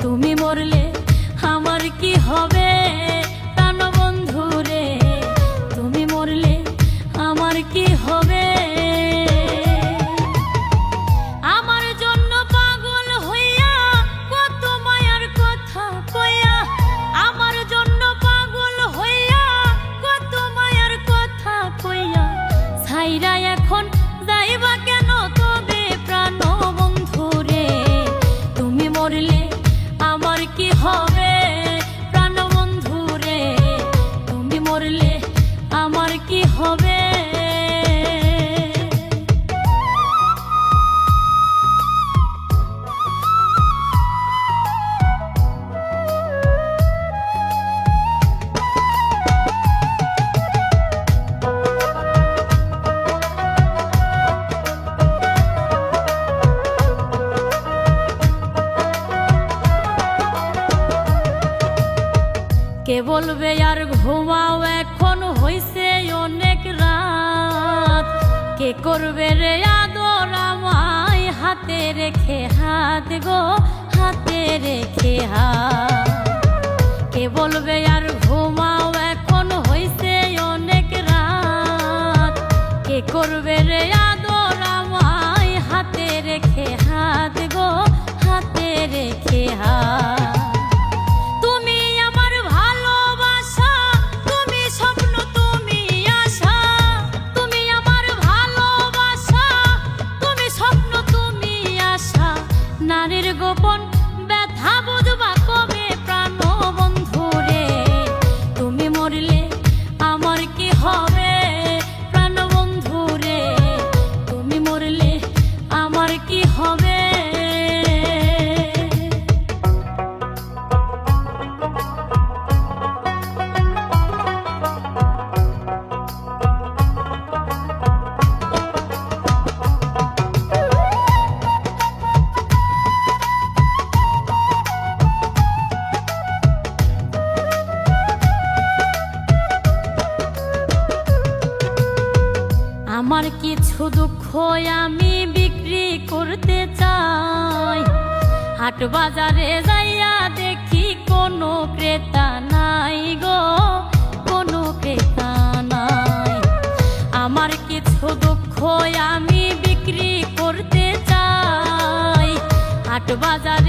তুমি মরলে আমার কি হবে প্রাণবন্ধু রে, তুমি মরলে আমার কি হবে। আমার জন্য পাগল হইয়া কত মায়ার কথা কইয়া, আমার জন্য পাগল হইয়া কত মায়ার কথা কইয়া, ছাইরা এখন যাইবা কেন তবে প্রাণবন্ধু রে, তুমি মরলে আমার কি হবে প্রাণবন্ধু রে, তুমি মরলে আমার কি হবে। কে বলবে আর ঘুমাও এখন হইছে অনেক রাত, কে করবে রে আদর আমায় হাতে রেখে হাত গো হাতে রেখে হাত, কে বলবে আর ঘুমাও এখন হইছে অনেক রাত, কে করবে রে আদর আমায় হাতে রেখে হাত গো হাতে রেখে হাত। নারীর গোপন ব্যথা বুঝবা কবে প্রাণবন্ধু রে, তুমি মরলে আমার কি হবে প্রাণবন্ধু রে, তুমি মরলে আমার কি হবে। আমার কিছু দুঃখ আমি বিক্রি করতে চাই, হাট বাজারে যাইয়া দেখি কোনো ক্রেতা নাই গো কোনো ক্রেতা নাই। আমার কিছু দুঃখ আমি বিক্রি করতে চাই, হাট বাজার